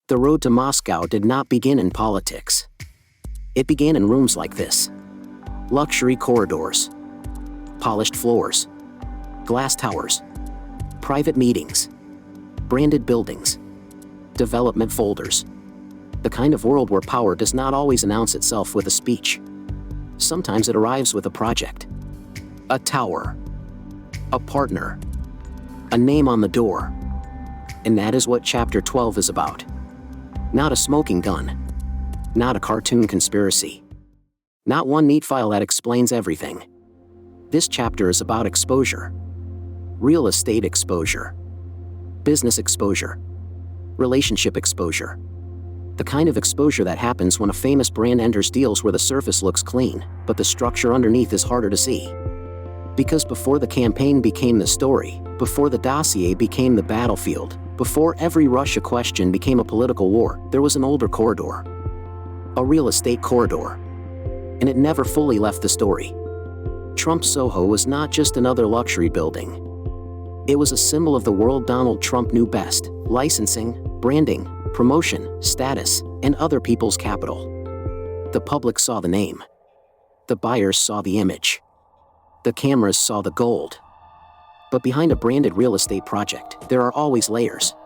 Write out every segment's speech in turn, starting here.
The road to Moscow did not begin in politics. It began in rooms like this. Luxury corridors, polished floors, glass towers, private meetings, branded buildings, development folders. The kind of world where power does not always announce itself with a speech. Sometimes it arrives with a project, a tower, a partner, a name on the door. And that is what Chapter 12 is about. Not a smoking gun. Not a cartoon conspiracy. Not one neat file that explains everything. This chapter is about exposure. Real estate exposure. Business exposure. Relationship exposure. The kind of exposure that happens when a famous brand enters deals where the surface looks clean, but the structure underneath is harder to see. Because before the campaign became the story, before the dossier became the battlefield, before every Russia question became a political war, there was an older corridor. A real estate corridor. And it never fully left the story. Trump SoHo was not just another luxury building. It was a symbol of the world Donald Trump knew best: licensing, branding, promotion, status, and other people's capital. The public saw the name. The buyers saw the image. The cameras saw the gold. But behind a branded real estate project, there are always layers.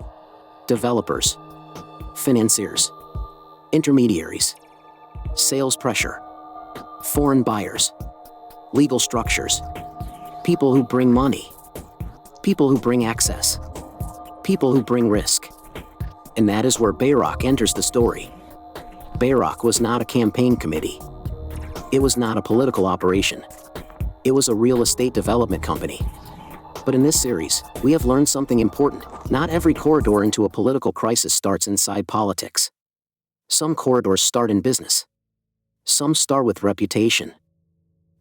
Developers, financiers, intermediaries, sales pressure, foreign buyers, legal structures, people who bring money, people who bring access, people who bring risk. And that is where Bayrock enters the story. Bayrock was not a campaign committee. It was not a political operation. It was a real estate development company. But in this series, we have learned something important. Not every corridor into a political crisis starts inside politics. Some corridors start in business. Some start with reputation.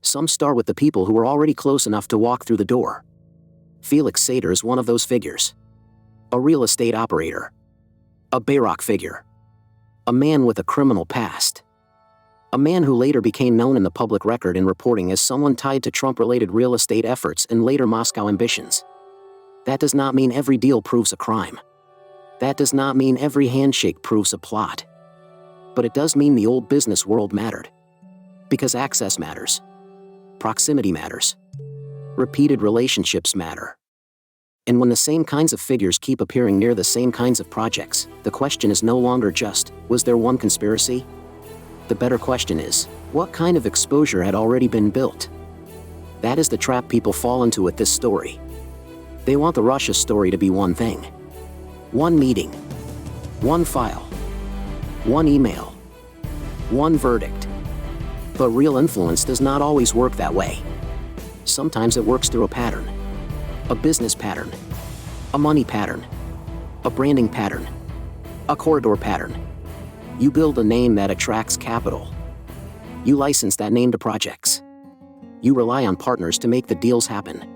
Some start with the people who are already close enough to walk through the door. Felix Sater is one of those figures. A real estate operator. A Bayrock figure. A man with a criminal past. A man who later became known in the public record in reporting as someone tied to Trump-related real estate efforts and later Moscow ambitions. That does not mean every deal proves a crime. That does not mean every handshake proves a plot. But it does mean the old business world mattered. Because access matters. Proximity matters. Repeated relationships matter. And when the same kinds of figures keep appearing near the same kinds of projects, the question is no longer just, was there one conspiracy? The better question is, what kind of exposure had already been built? That is the trap people fall into with this story. They want the Russia story to be one thing. One meeting. One file. One email. One verdict. But real influence does not always work that way. Sometimes it works through a pattern. A business pattern. A money pattern. A branding pattern. A corridor pattern. You build a name that attracts capital. You license that name to projects. You rely on partners to make the deals happen.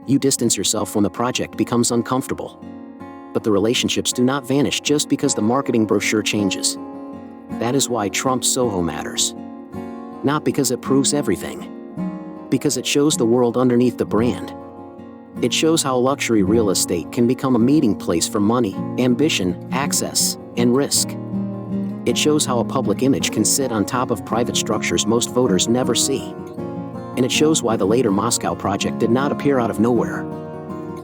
You distance yourself when the project becomes uncomfortable. But the relationships do not vanish just because the marketing brochure changes. That is why Trump SoHo matters. Not because it proves everything. Because it shows the world underneath the brand. It shows how luxury real estate can become a meeting place for money, ambition, access, and risk. It shows how a public image can sit on top of private structures most voters never see. And it shows why the later Moscow project did not appear out of nowhere.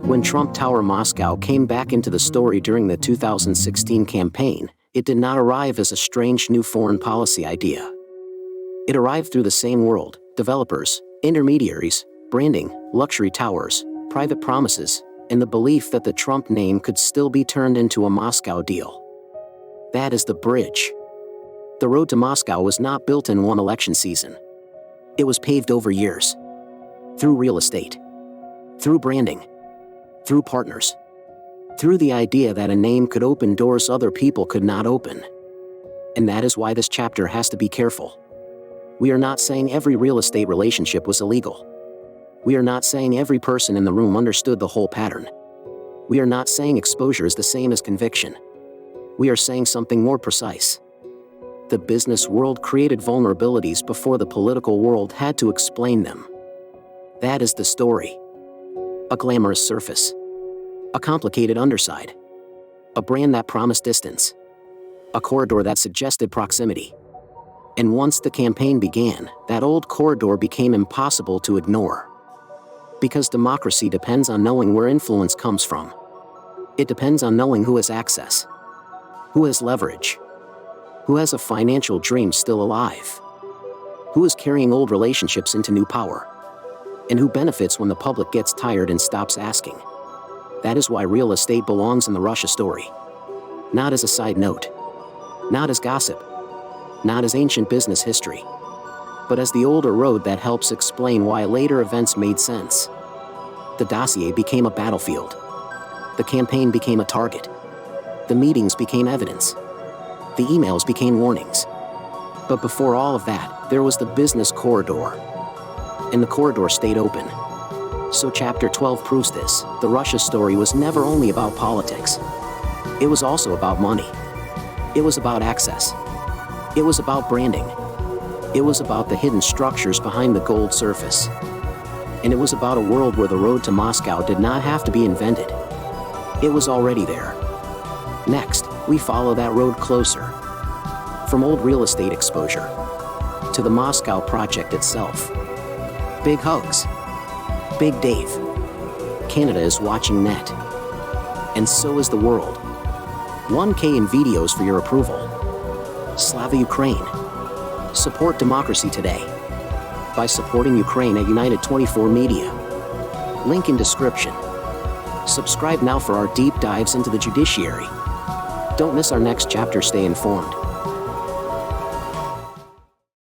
When Trump Tower Moscow came back into the story during the 2016 campaign, it did not arrive as a strange new foreign policy idea. It arrived through the same world: developers, intermediaries, branding, luxury towers, private promises, and the belief that the Trump name could still be turned into a Moscow deal. That is the bridge. The road to Moscow was not built in one election season. It was paved over years. Through real estate. Through branding. Through partners. Through the idea that a name could open doors other people could not open. And that is why this chapter has to be careful. We are not saying every real estate relationship was illegal. We are not saying every person in the room understood the whole pattern. We are not saying exposure is the same as conviction. We are saying something more precise. The business world created vulnerabilities before the political world had to explain them. That is the story. A glamorous surface. A complicated underside. A brand that promised distance, A corridor that suggested proximity. And once the campaign began, that old corridor became impossible to ignore. Because democracy depends on knowing where influence comes from. It depends on knowing who has access, who has leverage, who has a financial dream still alive, who is carrying old relationships into new power, and who benefits when the public gets tired and stops asking. That is why real estate belongs in the Russia story. Not as a side note, not as gossip, not as ancient business history, but as the older road that helps explain why later events made sense. The dossier became a battlefield. The campaign became a target. The meetings became evidence. The emails became warnings. But before all of that, there was the business corridor. And the corridor stayed open. So Chapter 12 proves this. The Russia story was never only about politics. It was also about money. It was about access. It was about branding. It was about the hidden structures behind the gold surface. And it was about a world where the road to Moscow did not have to be invented. It was already there. Next, we follow that road closer. From old real estate exposure to the Moscow project itself. Big hugs. Big Dave. Canada is watching net. And so is the world. 1K in videos for your approval. Slava Ukraine. Support democracy today by supporting Ukraine at United 24 Media. Link in description. Subscribe now for our deep dives into the judiciary. Don't miss our next chapter. Stay informed.